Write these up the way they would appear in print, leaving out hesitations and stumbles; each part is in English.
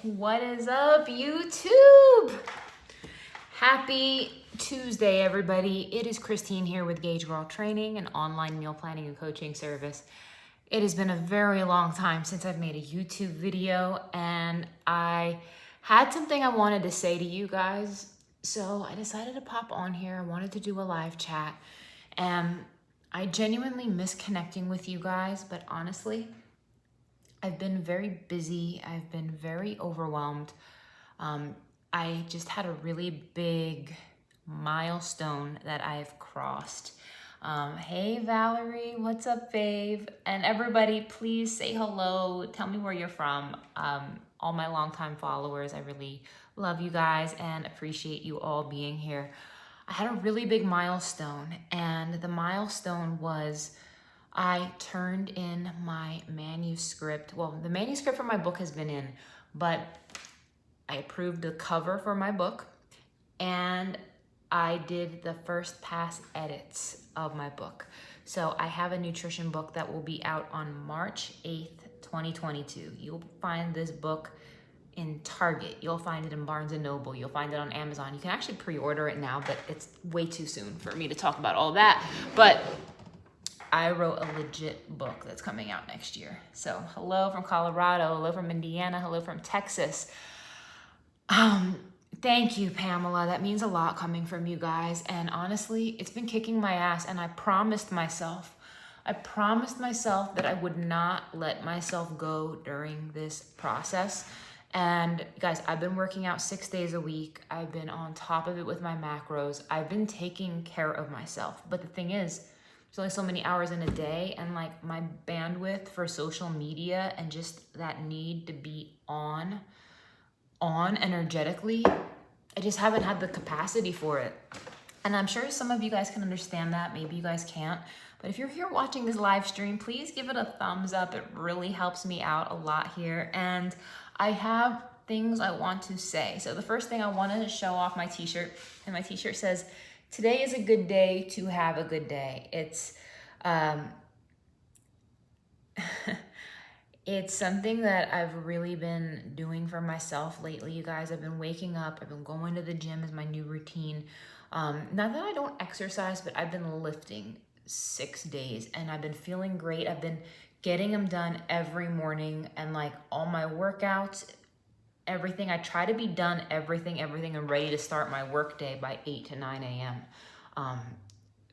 What is up, YouTube? Happy Tuesday, everybody. It is Christine here with Gauge Girl Training, an online meal planning and coaching service. It has been a very long time since I've made a YouTube video, and I had something I wanted to say to you guys, so I decided to pop on here. I wanted to do a live chat, and I genuinely miss connecting with you guys, but honestly, I've been very busy. I've been very overwhelmed. I just had a really big milestone that I've crossed. Hey Valerie, what's up, fave? And everybody, please say hello. Tell me where you're from. All my longtime followers, I really love you guys and appreciate you all being here. I had a really big milestone, and the milestone was I turned in my manuscript. Well, the manuscript for my book has been in, but I approved the cover for my book, and I did the first pass edits of my book. So I have a nutrition book that will be out on March 8th, 2022. You'll find this book in Target. You'll find it in Barnes & Noble. You'll find it on Amazon. You can actually pre-order it now, but it's way too soon for me to talk about all that. But I wrote a legit book that's coming out next year. So hello from Colorado, hello from Indiana, hello from Texas. Thank you, Pamela. That means a lot coming from you guys. And honestly, it's been kicking my ass, and I promised myself that I would not let myself go during this process. And guys, I've been working out 6 days a week. I've been on top of it with my macros. I've been taking care of myself. But the thing is, there's only so many hours in a day, and like my bandwidth for social media and just that need to be on energetically, I just haven't had the capacity for it. And I'm sure some of you guys can understand that. Maybe you guys can't. But if you're here watching this live stream, please give it a thumbs up. It really helps me out a lot here. And I have things I want to say. So the first thing, I wanted to show off my t-shirt. And my t-shirt says, "Today is a good day to have a good day." It's it's something that I've really been doing for myself lately, you guys. I've been waking up, I've been going to the gym as my new routine. Not that I don't exercise, but I've been lifting 6 days and I've been feeling great. I've been getting them done every morning, and like all my workouts, everything, I try to be done everything and ready to start my work day by 8 to 9 a.m.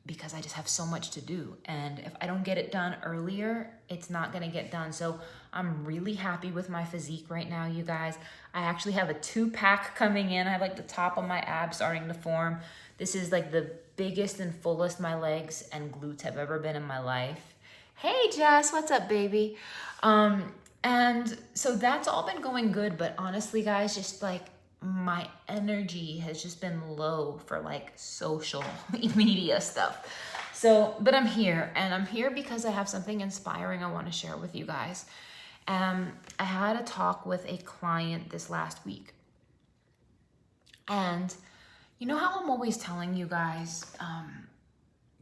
Because I just have so much to do. And if I don't get it done earlier, it's not gonna get done. So I'm really happy with my physique right now, you guys. I actually have a 2-pack coming in. I have like the top of my abs starting to form. This is like the biggest and fullest my legs and glutes have ever been in my life. Hey Jess, what's up, baby? And so that's all been going good, but honestly, guys, just like my energy has just been low for like social media stuff. So, but I'm here, and I'm here because I have something inspiring I want to share with you guys. I had a talk with a client this last week, and you know how I'm always telling you guys,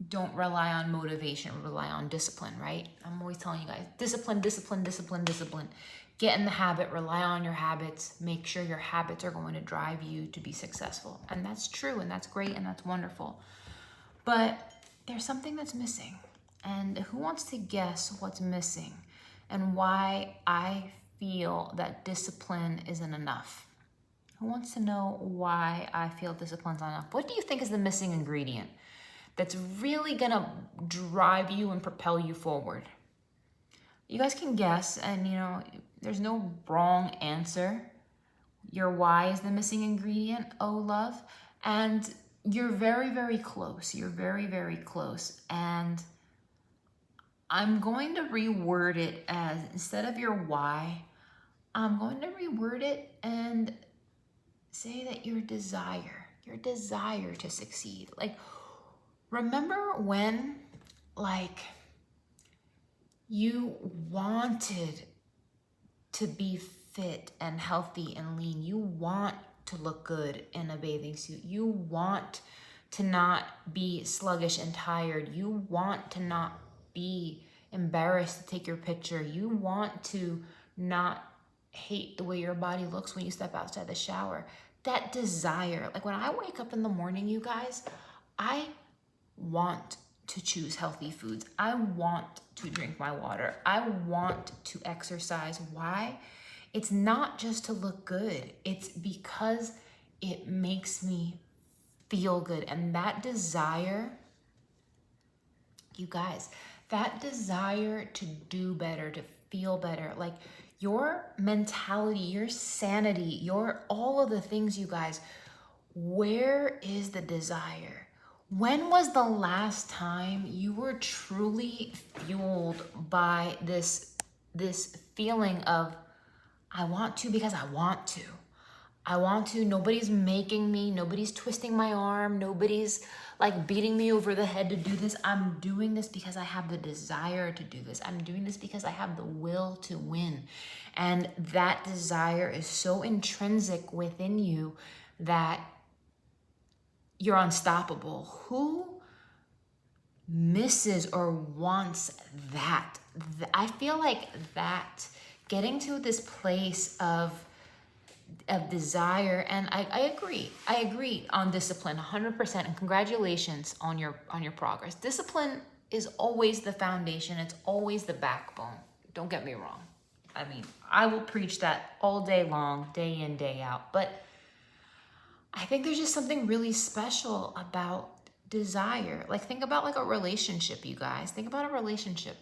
don't rely on motivation, rely on discipline, right? I'm always telling you guys, discipline. Get in the habit, rely on your habits, make sure your habits are going to drive you to be successful. And that's true, and that's great, and that's wonderful. But there's something that's missing. And who wants to guess what's missing and why I feel that discipline isn't enough? Who wants to know why I feel discipline's not enough? What do you think is the missing ingredient that's really gonna drive you and propel you forward? You guys can guess, and you know, there's no wrong answer. Your why is the missing ingredient, oh love. And you're very, very close. You're very, very close. And I'm going to reword it as, instead of your why, I'm going to reword it and say that your desire to succeed. Like, remember when, like, you wanted to be fit and healthy and lean. You want to look good in a bathing suit. You want to not be sluggish and tired. You want to not be embarrassed to take your picture. You want to not hate the way your body looks when you step outside the shower. That desire, like when I wake up in the morning, you guys, I want to choose healthy foods. I want to drink my water. I want to exercise. Why? It's not just to look good. It's because it makes me feel good. And that desire, you guys, that desire to do better, to feel better, like your mentality, your sanity, your all of the things, you guys, where is the desire? When was the last time you were truly fueled by this feeling of, I want to because I want to. I want to, nobody's making me, nobody's twisting my arm, nobody's like beating me over the head to do this. I'm doing this because I have the desire to do this. I'm doing this because I have the will to win. And that desire is so intrinsic within you that you're unstoppable. Who misses or wants that? I feel like that, getting to this place of desire, and I agree on discipline 100%, and congratulations on your progress. Discipline is always the foundation. It's always the backbone. Don't get me wrong. I mean, I will preach that all day long, day in, day out, but I think there's just something really special about desire. Like, think about like a relationship, you guys. Think about a relationship.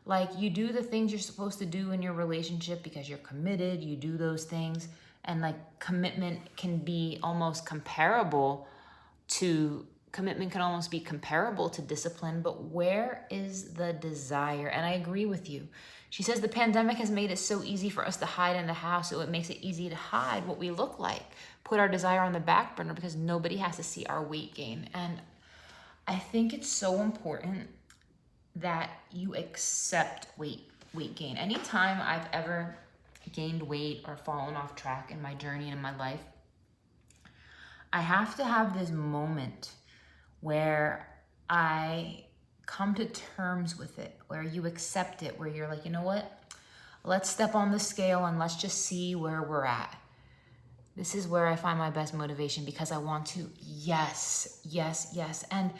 Like, you do the things you're supposed to do in your relationship because you're committed. You do those things, and like commitment can almost be comparable to discipline, but where is the desire? And I agree with you. She says the pandemic has made it so easy for us to hide in the house, so it makes it easy to hide what we look like, put our desire on the back burner because nobody has to see our weight gain. And I think it's so important that you accept weight gain. Anytime I've ever gained weight or fallen off track in my journey in my life, I have to have this moment where I come to terms with it, where you accept it, where you're like, you know what? Let's step on the scale and let's just see where we're at. This is where I find my best motivation because I want to, yes. And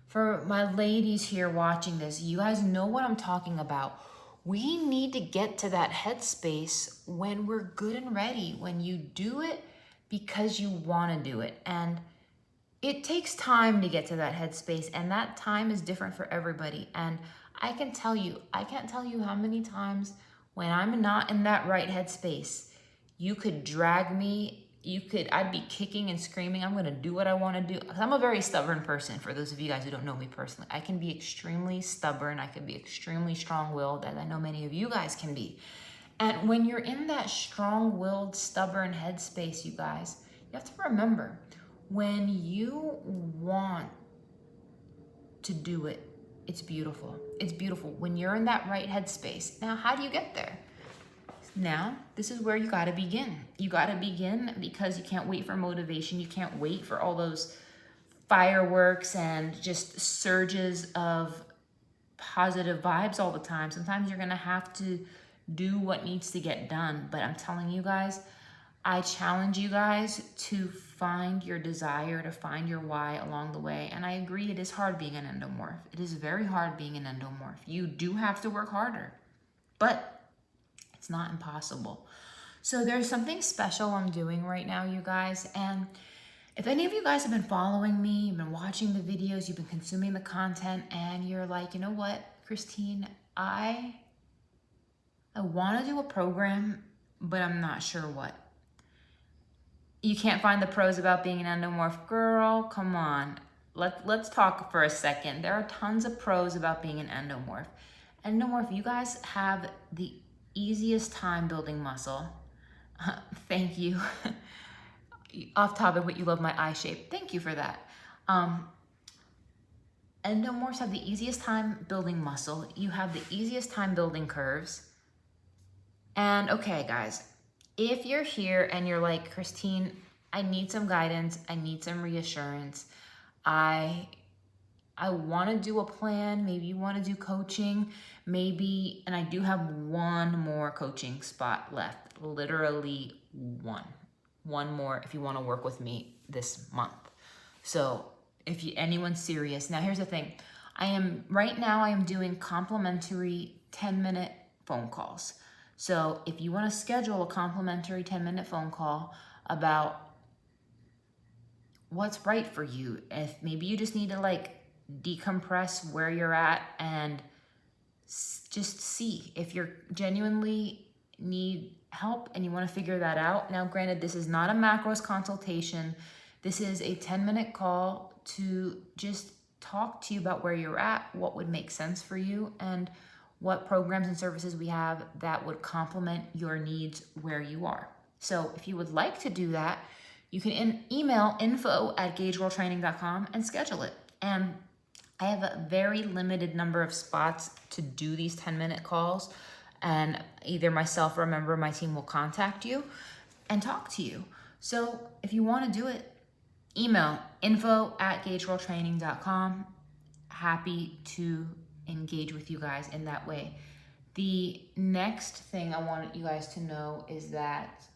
for my ladies here watching this, you guys know what I'm talking about. We need to get to that headspace when we're good and ready, when you do it because you want to do it. And it takes time to get to that headspace, and that time is different for everybody. And I can't tell you how many times when I'm not in that right headspace, you could drag me, I'd be kicking and screaming. I'm going to do what I want to do. I'm a very stubborn person. For those of you guys who don't know me personally, I can be extremely stubborn. I can be extremely strong-willed, as I know many of you guys can be. And when you're in that strong-willed, stubborn headspace, you guys, you have to remember, when you want to do it, it's beautiful. It's beautiful when you're in that right headspace. Now, how do you get there? Now, this is where you got to begin. You got to begin because you can't wait for motivation. You can't wait for all those fireworks and just surges of positive vibes all the time. Sometimes you're going to have to do what needs to get done. But I'm telling you guys, I challenge you guys to find your desire, to find your why along the way. And I agree, it is hard being an endomorph. It is very hard being an endomorph. You do have to work harder, but it's not impossible. So there's something special I'm doing right now, you guys. And if any of you guys have been following me, you've been watching the videos, you've been consuming the content, and you're like, you know what, Christine, I want to do a program, but I'm not sure what. You can't find the pros about being an endomorph. Girl, come on. Let's talk for a second. There are tons of pros about being an endomorph. Endomorph, you guys have the easiest time building muscle. Thank you. Off topic, but you love my eye shape. Thank you for that. Endomorphs have the easiest time building muscle. You have the easiest time building curves. And okay, guys, if you're here and you're like, Christine, I need some guidance, I need some reassurance, I I want to do a plan. Maybe you want to do coaching, maybe, and I do have one more coaching spot left, literally one more if you want to work with me this month. So if anyone's serious, now here's the thing. Right now I am doing complimentary 10-minute phone calls. So if you want to schedule a complimentary 10-minute phone call about what's right for you, if maybe you just need to like decompress where you're at and just see if you're genuinely need help and you want to figure that out. Now, granted, this is not a macros consultation. This is a 10-minute call to just talk to you about where you're at, what would make sense for you, and what programs and services we have that would complement your needs where you are. So if you would like to do that, you can email info@gagegirltraining.com and schedule it. And I have a very limited number of spots to do these 10-minute calls, and either myself or a member of my team will contact you and talk to you. So if you want to do it, email info@gagegirltraining.com. Happy to engage with you guys in that way. The next thing I want you guys to know is that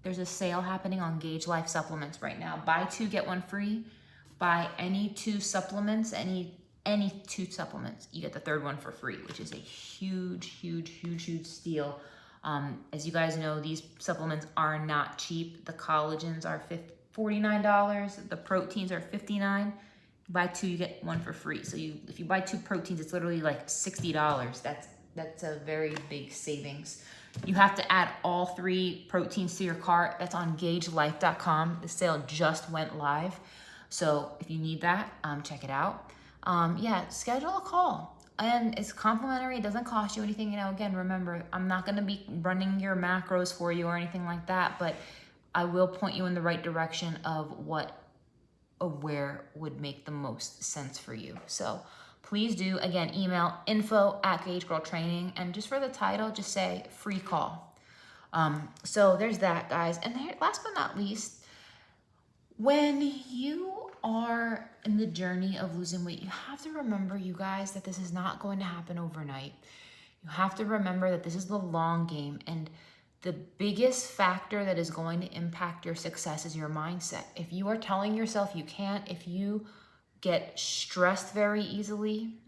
there's a sale happening on Gage Life supplements right now. Buy 2, get 1 free. Buy any 2 supplements, any 2 supplements, you get the 3rd one for free, which is a huge steal. As you guys know, these supplements are not cheap. The collagens are $49. The proteins are $59. Buy 2, you get 1 for free. So if you buy 2 proteins, it's literally like $60. That's a very big savings. You have to add all 3 proteins to your cart. That's on gagelife.com. The sale just went live. So if you need that, check it out. Yeah, schedule a call. And it's complimentary. It doesn't cost you anything. Again, remember, I'm not going to be running your macros for you or anything like that, but I will point you in the right direction of where would make the most sense for you. So please do, again, email info@gagegirltraining, and just for the title, just say free call. So there's that, guys. And last but not least, when you are in the journey of losing weight, you have to remember, you guys, that this is not going to happen overnight. You have to remember that this is the long game, and the biggest factor that is going to impact your success is your mindset. If you are telling yourself you can't, if you get stressed very easily,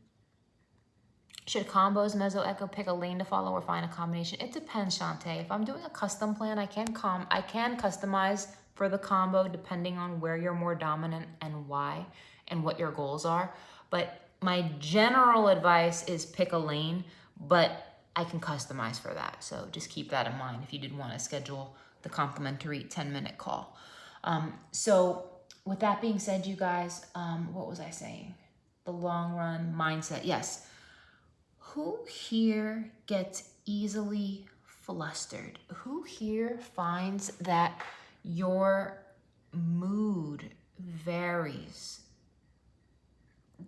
should combos, meso, echo, pick a lane to follow or find a combination? It depends, Shantae. If I'm doing a custom plan, I can customize for the combo depending on where you're more dominant and why and what your goals are. But my general advice is pick a lane, but I can customize for that. So just keep that in mind if you did want to schedule the complimentary 10-minute call. So with that being said, you guys, what was I saying? The long run mindset. Yes. Who here gets easily flustered? Who here finds that your mood varies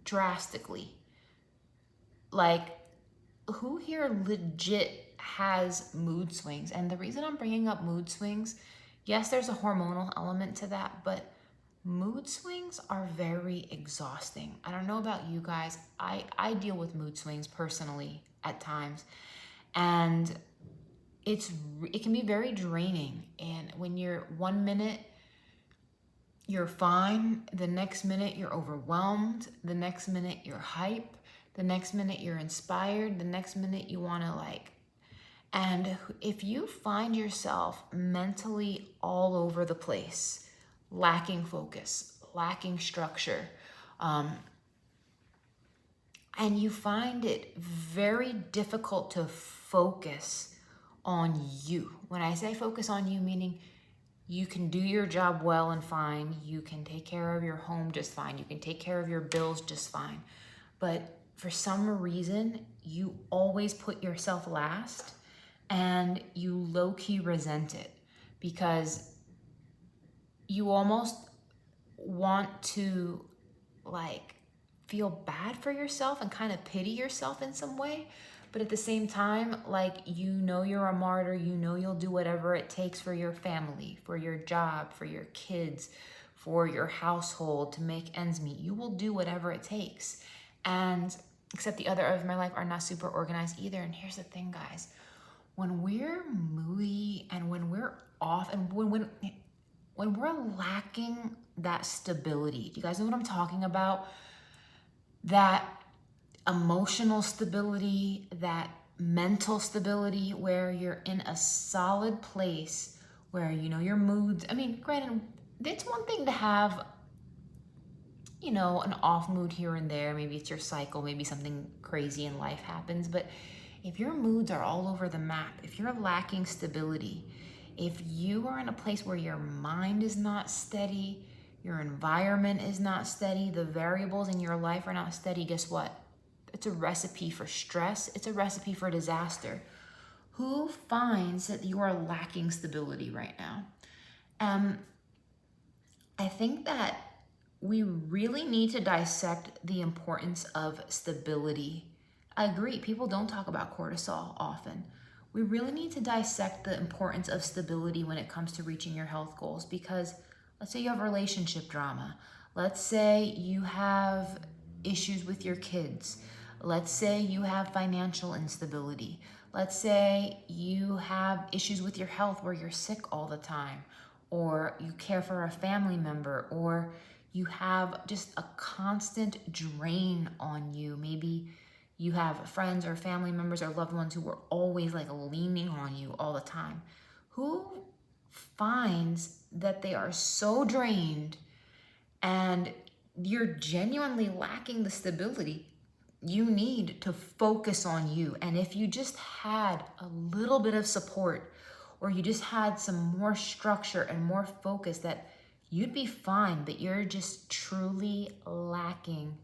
drastically? Like, who here legit has mood swings? And the reason I'm bringing up mood swings, yes, there's a hormonal element to that, but mood swings are very exhausting. I don't know about you guys. I deal with mood swings personally at times, and it can be very draining. And when you're 1 minute you're fine, the next minute you're overwhelmed, the next minute you're hype, the next minute you're inspired, the next minute you want to and if you find yourself mentally all over the place, lacking focus, lacking structure, and you find it very difficult to focus on you. When I say focus on you, meaning you can do your job well and fine, you can take care of your home just fine, you can take care of your bills just fine, but for some reason, you always put yourself last and you low-key resent it because you almost want to feel bad for yourself and kind of pity yourself in some way. But at the same time, you're a martyr, you'll do whatever it takes for your family, for your job, for your kids, for your household to make ends meet. You will do whatever it takes. And except the other areas of my life are not super organized either. And here's the thing, guys. When we're moody and when we're off and when we're lacking that stability, do you guys know what I'm talking about? That emotional stability, that mental stability, where you're in a solid place where you know your moods. I mean, granted, it's one thing to have, you know, an off mood here and there. Maybe it's your cycle, maybe something crazy in life happens. But if your moods are all over the map, if you're lacking stability, if you are in a place where your mind is not steady, your environment is not steady, the variables in your life are not steady, guess what? It's a recipe for stress. It's a recipe for disaster. Who finds that you are lacking stability right now? I think that we really need to dissect the importance of stability. I agree, people don't talk about cortisol often. We really need to dissect the importance of stability when it comes to reaching your health goals, because let's say you have relationship drama. Let's say you have issues with your kids. Let's say you have financial instability. Let's say you have issues with your health where you're sick all the time, or you care for a family member, or you have just a constant drain on you. Maybe you have friends or family members or loved ones who are always like leaning on you all the time. Who finds that they are so drained and you're genuinely lacking the stability? You need to focus on you. And if you just had a little bit of support, or you just had some more structure and more focus, that you'd be fine, but you're just truly lacking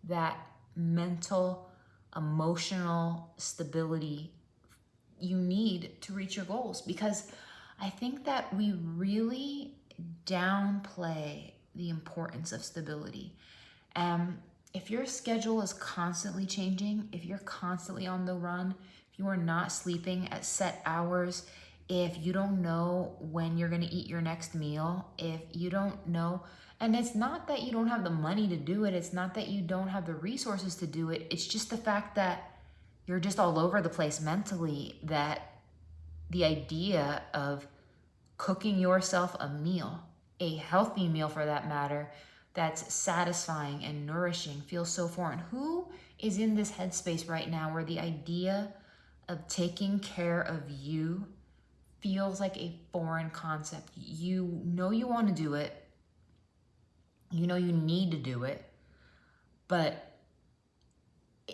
that mental, emotional stability you need to reach your goals. Because I think that we really downplay the importance of stability. If your schedule is constantly changing, if you're constantly on the run, if you are not sleeping at set hours, if you don't know when you're gonna eat your next meal, if you don't know, and it's not that you don't have the money to do it, it's not that you don't have the resources to do it, it's just the fact that you're just all over the place mentally, that the idea of cooking yourself a meal, a healthy meal for that matter, that's satisfying and nourishing, feels so foreign. Who is in this headspace right now where the idea of taking care of you feels like a foreign concept? You know you want to do it, you know you need to do it, but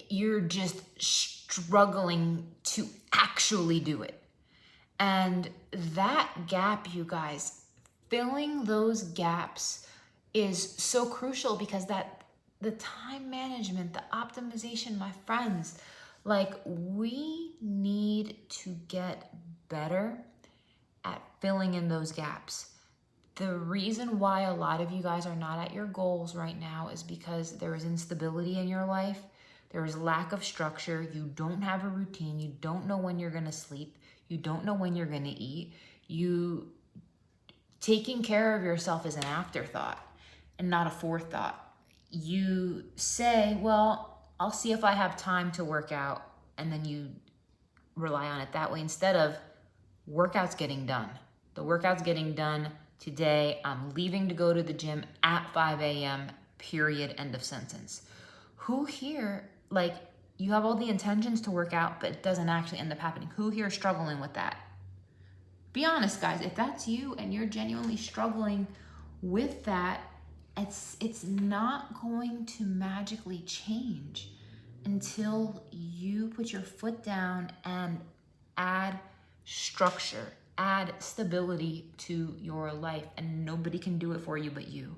you're just struggling to actually do it. And that gap, you guys, filling those gaps is so crucial, because that the time management, the optimization, my friends, like, we need to get better at filling in those gaps. The reason why a lot of you guys are not at your goals right now is because there is instability in your life. There is lack of structure. You don't have a routine. You don't know when you're going to sleep. You don't know when you're going to eat. Taking care of yourself is an afterthought and not a forethought. You say, well, I'll see if I have time to work out, and then you rely on it that way instead of workouts getting done. The workout's getting done today. I'm leaving to go to the gym at 5 a.m., period, end of sentence. Who here, like, you have all the intentions to work out, but it doesn't actually end up happening? Who here is struggling with that? Be honest, guys. If that's you and you're genuinely struggling with that, it's not going to magically change until you put your foot down and add structure, add stability to your life, and nobody can do it for you but you.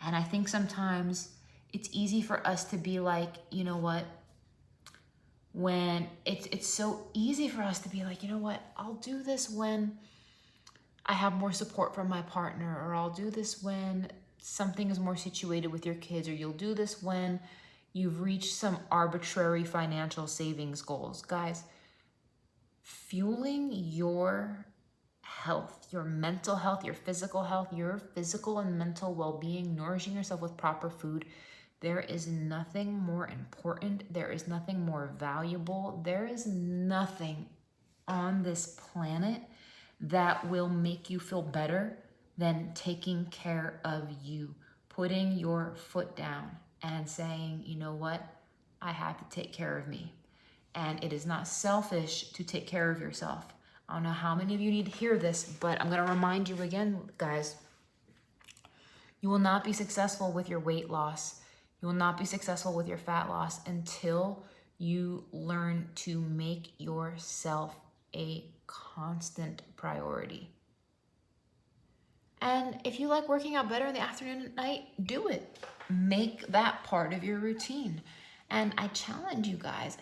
And I think sometimes it's easy for us to be like, you know what, when it's so easy for us to be like, you know what, I'll do this when I have more support from my partner, or I'll do this when something is more situated with your kids, or you'll do this when you've reached some arbitrary financial savings goals. Guys, fueling your health, your mental health, your physical health, your physical and mental well-being, nourishing yourself with proper food. There is nothing more important. There is nothing more valuable. There is nothing on this planet that will make you feel better than taking care of you, putting your foot down and saying, you know what, I have to take care of me. And it is not selfish to take care of yourself. I don't know how many of you need to hear this, but I'm going to remind you again, guys. You will not be successful with your weight loss. You will not be successful with your fat loss until you learn to make yourself a constant priority. And if you like working out better in the afternoon and night, do it. Make that part of your routine. And I challenge you guys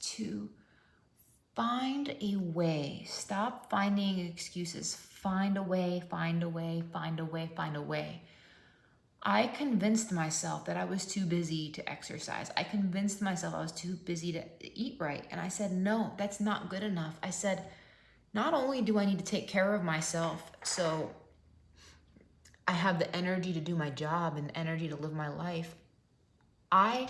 to find a way. Stop finding excuses. Find a way, find a way, find a way, find a way. I convinced myself that I was too busy to exercise. I convinced myself I was too busy to eat right. And I said, no, that's not good enough. I said, not only do I need to take care of myself so I have the energy to do my job and the energy to live my life, I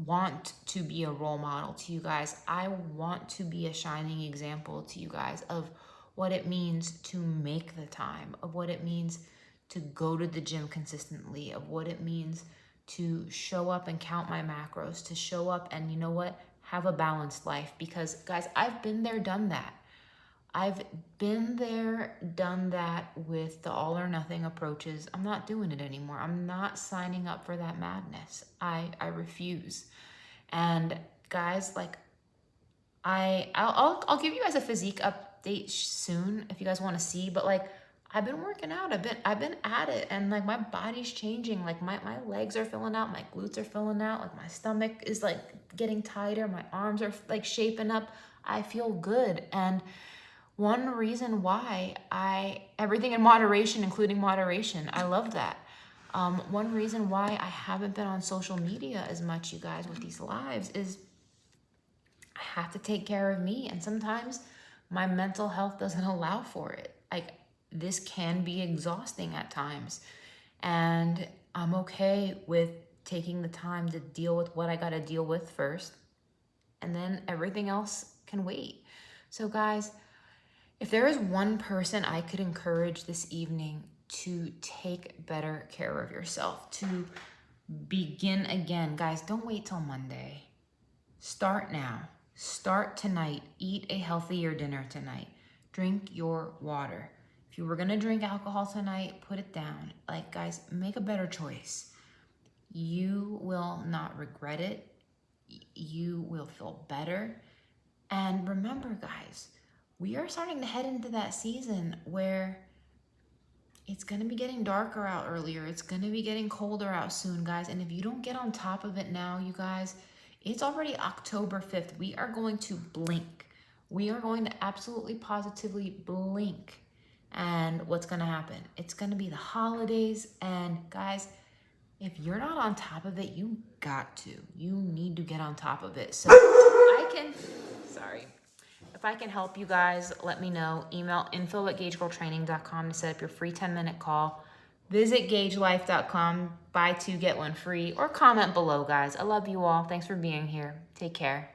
want to be a role model to you guys. I want to be a shining example to you guys of what it means to make the time, of what it means to go to the gym consistently, of what it means to show up and count my macros, to show up and, you know what, have a balanced life. Because guys, I've been there, done that. I've been there, done that with the all or nothing approaches. I'm not doing it anymore. I'm not signing up for that madness. I refuse. And guys, like I'll give you guys a physique update soon if you guys want to see, but like I've been working out. I've been at it, and like my body's changing. Like my legs are filling out, my glutes are filling out, like my stomach is like getting tighter, my arms are like shaping up. I feel good. And one reason why everything in moderation, including moderation, I love that. One reason why I haven't been on social media as much, you guys, with these lives is I have to take care of me. And sometimes my mental health doesn't allow for it. Like this can be exhausting at times. And I'm okay with taking the time to deal with what I got to deal with first. And then everything else can wait. So guys, if there is one person I could encourage this evening to take better care of yourself, to begin again, guys, don't wait till Monday. Start now. Start tonight. Eat a healthier dinner tonight. Drink your water. If you were going to drink alcohol tonight, put it down. Like, guys, make a better choice. You will not regret it. You will feel better. And remember, guys, we are starting to head into that season where it's going to be getting darker out earlier. It's going to be getting colder out soon, guys. And if you don't get on top of it now, you guys, it's already October 5th. We are going to blink. We are going to absolutely positively blink. And what's going to happen? It's going to be the holidays. And guys, if you're not on top of it, you got to. You need to get on top of it. So if I can help you guys, let me know. Email info@gagegirltraining.com to set up your free 10-minute call. Visit gagelife.com, buy 2, get 1 free, or comment below, guys. I love you all. Thanks for being here. Take care.